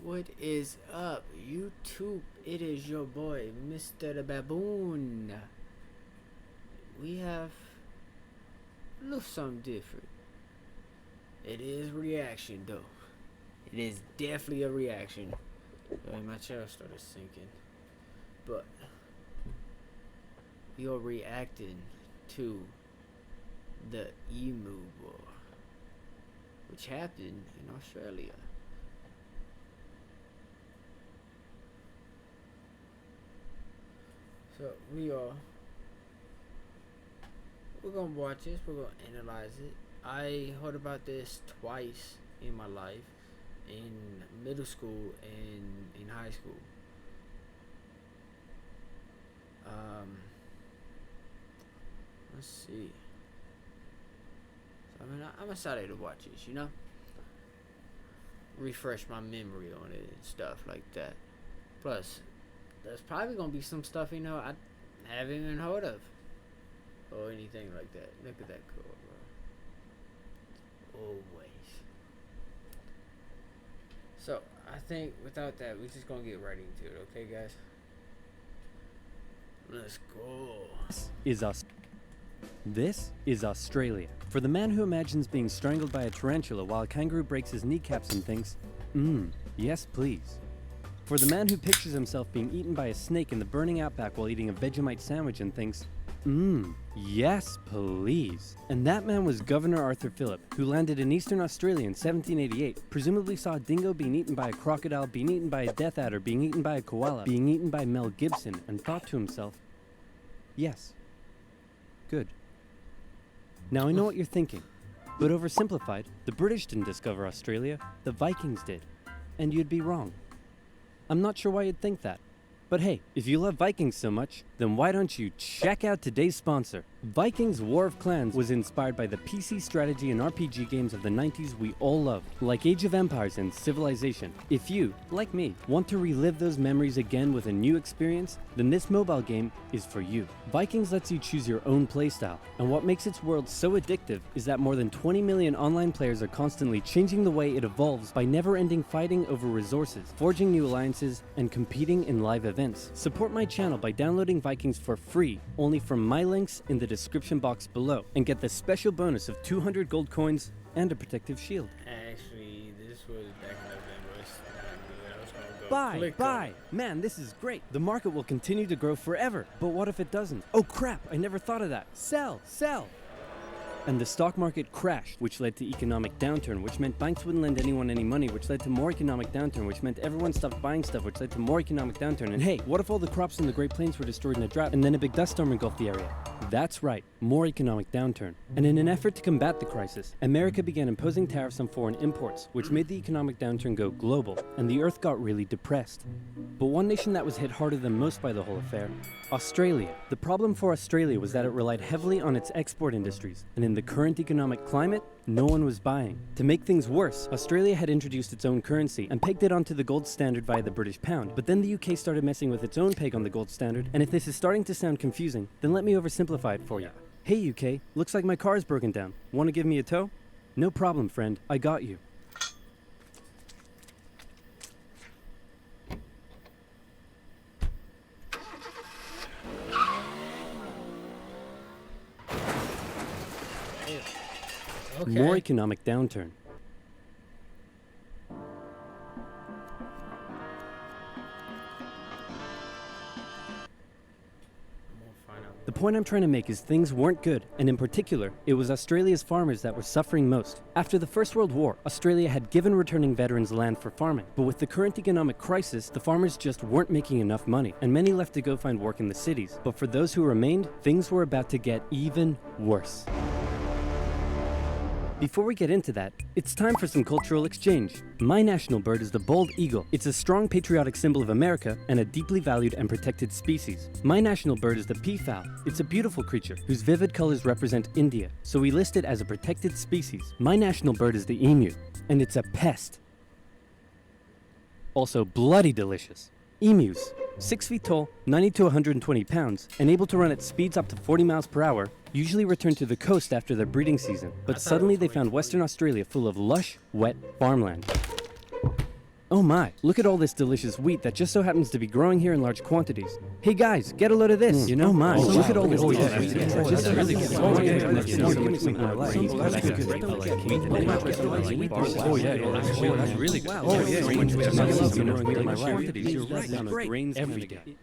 What is up, YouTube? It is your boy, MrBaboon. We have a little something different. It is reaction, though. It is definitely a reaction. My chair started sinking. But we are reacting to the Emu War, which happened in Australia. So we're gonna watch this, we're gonna analyze it. I heard about this twice in my life, in middle school and in high school. Let's see. So I'm excited to watch this, refresh my memory on it and stuff like that. Plus, there's probably gonna be some stuff I haven't even heard of or anything like that. Look at that cool, bro. Always. So I think without that, we're just gonna get right into it, okay, guys? Let's go. This is Australia. For the man who imagines being strangled by a tarantula while a kangaroo breaks his kneecaps and thinks, yes please. For the man who pictures himself being eaten by a snake in the burning outback while eating a Vegemite sandwich and thinks, yes please. And that man was Governor Arthur Phillip, who landed in eastern Australia in 1788, presumably saw a dingo being eaten by a crocodile, being eaten by a death adder, being eaten by a koala, being eaten by Mel Gibson, and thought to himself, yes, good. Now I know what you're thinking, but oversimplified, the British didn't discover Australia, the Vikings did. And you'd be wrong. I'm not sure why you'd think that. But hey, if you love Vikings so much, then why don't you check out today's sponsor? Vikings War of Clans was inspired by the PC strategy and RPG games of the 90s we all loved, like Age of Empires and Civilization. If you, like me, want to relive those memories again with a new experience, then this mobile game is for you. Vikings lets you choose your own playstyle, and what makes its world so addictive is that more than 20 million online players are constantly changing the way it evolves by never-ending fighting over resources, forging new alliances, and competing in live events. Support my channel by downloading Vikings for free, only from my links in the description box below, and get the special bonus of 200 gold coins and a protective shield. Actually, this was back in November. I was gonna go Buy! Man, this is great. The market will continue to grow forever. But what if it doesn't? Oh crap, I never thought of that. Sell! And the stock market crashed, which led to economic downturn, which meant banks wouldn't lend anyone any money, which led to more economic downturn, which meant everyone stopped buying stuff, which led to more economic downturn. And hey, what if all the crops in the Great Plains were destroyed in a drought and then a big dust storm engulfed the area? That's right, more economic downturn. And in an effort to combat the crisis, America began imposing tariffs on foreign imports, which made the economic downturn go global, and the earth got really depressed. But one nation that was hit harder than most by the whole affair, Australia. The problem for Australia was that it relied heavily on its export industries, and in the current economic climate, no one was buying. To make things worse, Australia had introduced its own currency and pegged it onto the gold standard via the British pound, but then the UK started messing with its own peg on the gold standard, and if this is starting to sound confusing, then let me oversimplify it for you. Hey UK, looks like my car is broken down. Want to give me a tow? No problem, friend, I got you. Okay. More economic downturn. The point I'm trying to make is things weren't good, and in particular, it was Australia's farmers that were suffering most. After the First World War, Australia had given returning veterans land for farming, but with the current economic crisis, the farmers just weren't making enough money, and many left to go find work in the cities. But for those who remained, things were about to get even worse. Before we get into that, it's time for some cultural exchange. My national bird is the bald eagle. It's a strong patriotic symbol of America and a deeply valued and protected species. My national bird is the peafowl. It's a beautiful creature whose vivid colors represent India, so we list it as a protected species. My national bird is the emu, and it's a pest. Also bloody delicious. Emus, 6 feet tall, 90 to 120 pounds, and able to run at speeds up to 40 miles per hour, usually return to the coast after their breeding season. But suddenly they found Western Australia full of lush, wet farmland. Oh my, look at all this delicious wheat that just so happens to be growing here in large quantities. Hey guys, get a load of this. You know, oh my, look at all this delicious wheat that just so happens to be growing here in large quantities. Oh yeah, that's really wow. Oh yeah, you're right. Grains every day.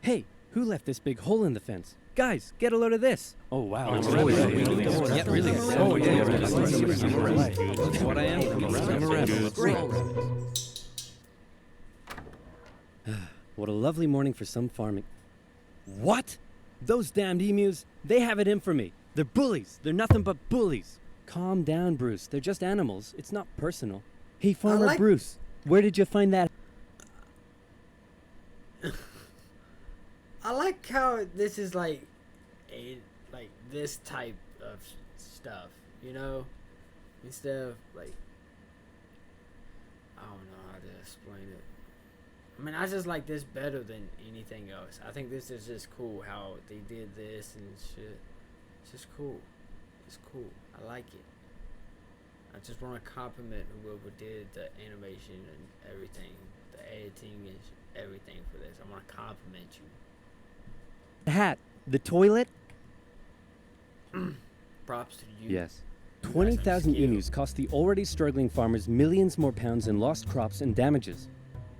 Hey, who left this big hole in the fence? Guys, get a load of this. Oh wow. Oh yeah, really. Oh yeah, that's what I am. What a lovely morning for some farming. What? Those damned emus, they have it in for me. They're bullies. They're nothing but bullies. Calm down, Bruce. They're just animals. It's not personal. Hey, Farmer Bruce, where did you find that? I like how this is like this type of stuff, you know, instead of like, I don't know how to explain it. I mean, I just like this better than anything else. I think this is just cool how they did this and shit. It's just cool. It's cool. I like it. I just want to compliment whoever did the animation and everything, the editing and everything for this. I want to compliment you. The hat. The toilet? Props to you. Yes. 20,000 emus cost the already struggling farmers millions more pounds in lost crops and damages.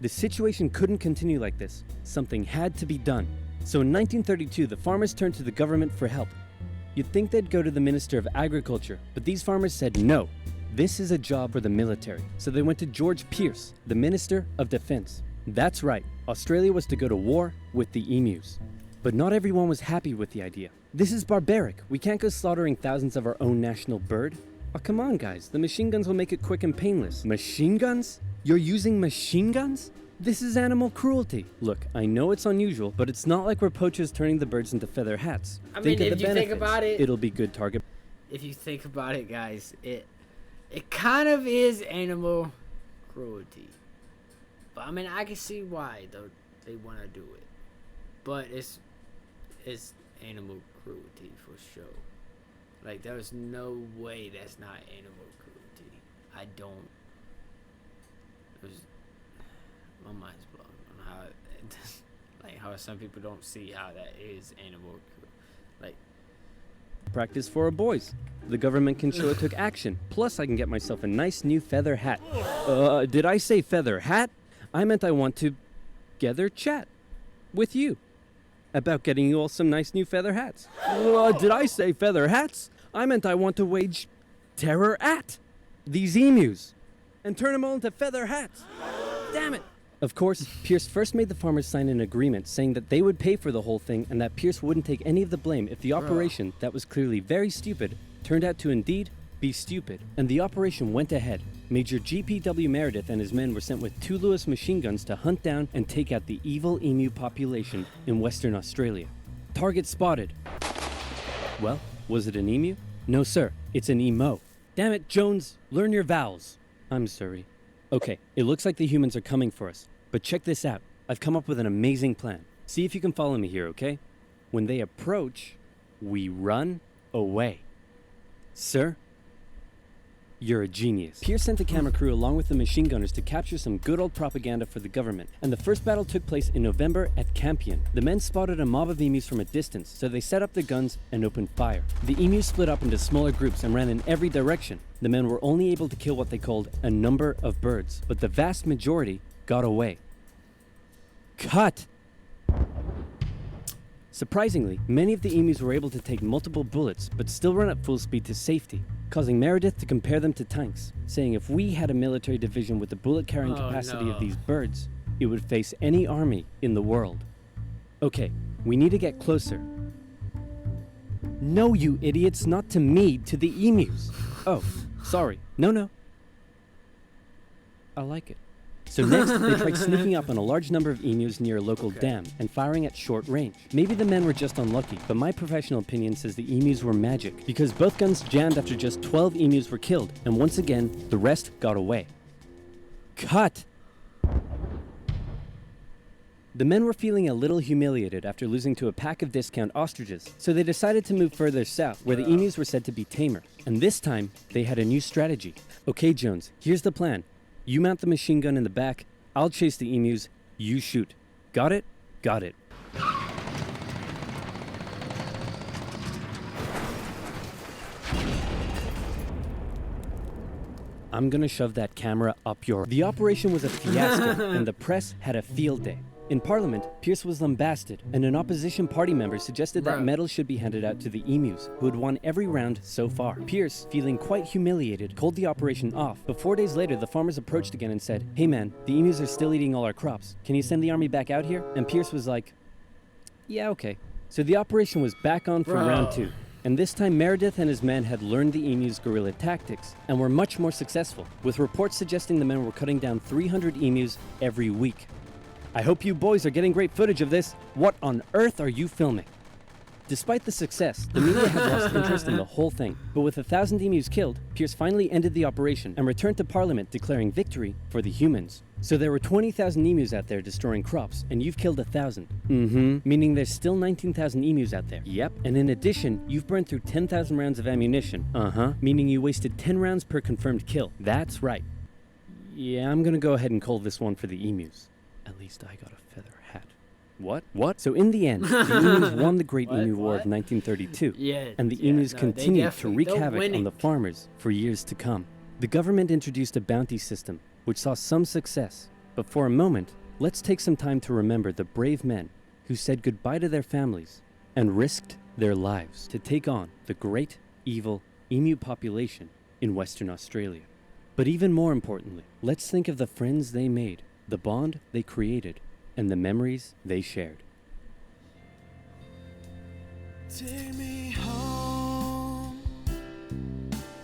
The situation couldn't continue like this. Something had to be done. So in 1932, the farmers turned to the government for help. You'd think they'd go to the Minister of Agriculture, but these farmers said no. This is a job for the military. So they went to George Pierce, the Minister of Defense. That's right, Australia was to go to war with the emus. But not everyone was happy with the idea. This is barbaric. We can't go slaughtering thousands of our own national bird. Oh, come on, guys. The machine guns will make it quick and painless. Machine guns? You're using machine guns? This is animal cruelty. Look, I know it's unusual, but it's not like we're poachers turning the birds into feather hats. I mean, if you think about it, it'll be good target. If you think about it, guys, it kind of is animal cruelty. But I mean, I can see why though they want to do it. But it's animal cruelty for sure. Like, there's no way that's not animal cruelty. I don't. My mind's blown on how like how some people don't see how that is animal cruelty. Like, practice for our boys. The government can show it took action. Plus, I can get myself a nice new feather hat. Did I say feather hat? I meant I want to gather chat with you about getting you all some nice new feather hats. Did I say feather hats? I meant I want to wage terror at these emus and turn them all into feather hats. Damn it. Of course, Pierce first made the farmers sign an agreement saying that they would pay for the whole thing and that Pierce wouldn't take any of the blame if the operation, that was clearly very stupid, turned out to indeed be stupid. And the operation went ahead. Major G.P.W. Meredith and his men were sent with 2 Lewis machine guns to hunt down and take out the evil emu population in Western Australia. Target spotted. Well, was it an emu? No, sir. It's an emo. Damn it, Jones. Learn your vowels. I'm sorry. Okay, it looks like the humans are coming for us. But check this out. I've come up with an amazing plan. See if you can follow me here, okay? When they approach, we run away. Sir? You're a genius. Pierce sent the camera crew along with the machine gunners to capture some good old propaganda for the government, and the first battle took place in November at Campion. The men spotted a mob of emus from a distance, so they set up their guns and opened fire. The emus split up into smaller groups and ran in every direction. The men were only able to kill what they called a number of birds, but the vast majority got away. Cut! Surprisingly, many of the emus were able to take multiple bullets, but still run at full speed to safety, causing Meredith to compare them to tanks, saying if we had a military division with the bullet-carrying capacity of these birds, it would face any army in the world. Okay, we need to get closer. No, you idiots, not to me, to the emus. Oh, sorry. No. I like it. So next, they tried sneaking up on a large number of emus near a local dam and firing at short range. Maybe the men were just unlucky, but my professional opinion says the emus were magic, because both guns jammed after just 12 emus were killed, and once again, the rest got away. Cut! The men were feeling a little humiliated after losing to a pack of discount ostriches, so they decided to move further south, where the emus were said to be tamer. And this time, they had a new strategy. Okay, Jones, here's the plan. You mount the machine gun in the back, I'll chase the emus, you shoot. Got it? Got it. I'm gonna shove that camera up your... The operation was a fiasco, and the press had a field day. In Parliament, Pierce was lambasted, and an opposition party member suggested that medals should be handed out to the emus, who had won every round so far. Pierce, feeling quite humiliated, called the operation off, but 4 days later the farmers approached again and said, "Hey man, the emus are still eating all our crops. Can you send the army back out here?" And Pierce was like, "Yeah, okay." So the operation was back on for round 2. And this time Meredith and his men had learned the emus' guerrilla tactics and were much more successful, with reports suggesting the men were cutting down 300 emus every week. I hope you boys are getting great footage of this. What on earth are you filming? Despite the success, the media had lost interest in the whole thing. But with 1,000 emus killed, Pierce finally ended the operation and returned to Parliament declaring victory for the humans. So there were 20,000 emus out there destroying crops, and you've killed 1,000. Meaning there's still 19,000 emus out there. Yep. And in addition, you've burned through 10,000 rounds of ammunition. Meaning you wasted 10 rounds per confirmed kill. That's right. Yeah, I'm gonna go ahead and call this one for the emus. At least I got a feather hat. What? So in the end, the emus won the Great Emu War of 1932, and the emus continued to wreak havoc on the farmers for years to come. The government introduced a bounty system, which saw some success. But for a moment, let's take some time to remember the brave men who said goodbye to their families and risked their lives to take on the great, evil emu population in Western Australia. But even more importantly, let's think of the friends they made, the bond they created, and the memories they shared. Take me home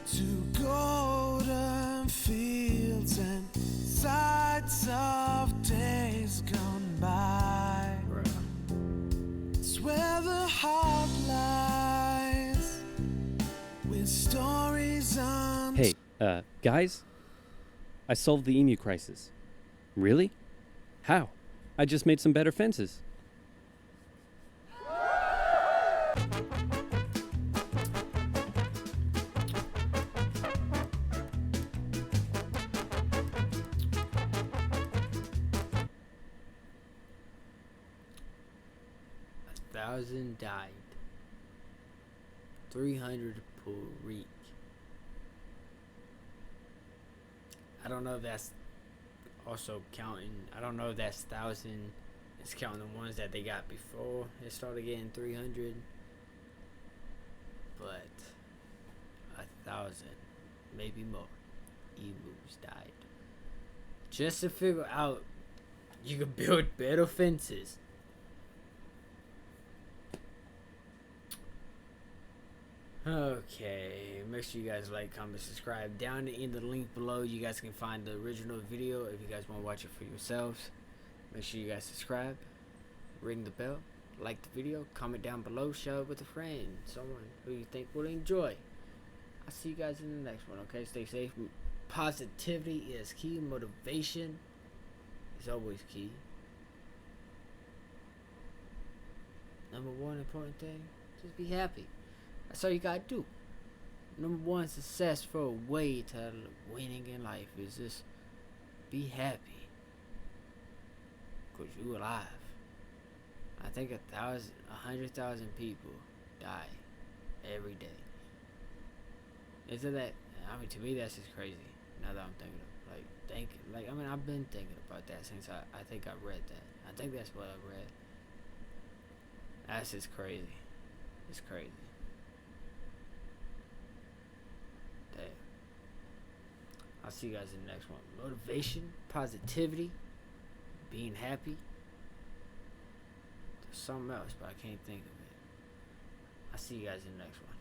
to golden fields and sights of days gone by. It's where the heart lies with stories on. Hey, guys? I solved the emu crisis. Really? How? I just made some better fences. A 1,000 died. 300 per week. I don't know if that's also counting. I don't know if that's 1,000. It's counting the ones that they got before they started getting 300. But 1,000, maybe more, emus died. Just to figure out you can build better fences. Okay, make sure you guys like, comment, subscribe. Down in the link below, you guys can find the original video if you guys want to watch it for yourselves. Make sure you guys subscribe, ring the bell, like the video, comment down below, share it with a friend, someone who you think will enjoy. I'll see you guys in the next one, okay? Stay safe. Positivity is key. Motivation is always key. Number one important thing, just be happy. That's all you gotta do. Number one successful way to winning in life is just be happy. Cause you alive. I think 100,000 people die every day. Isn't that? I mean, to me that's just crazy. Now that I'm thinking of, I mean, I've been thinking about that since I think I read that. I think that's what I read. That's just crazy. It's crazy. Damn. I'll see you guys in the next one. Motivation, positivity, being happy. There's something else, but I can't think of it. I'll see you guys in the next one.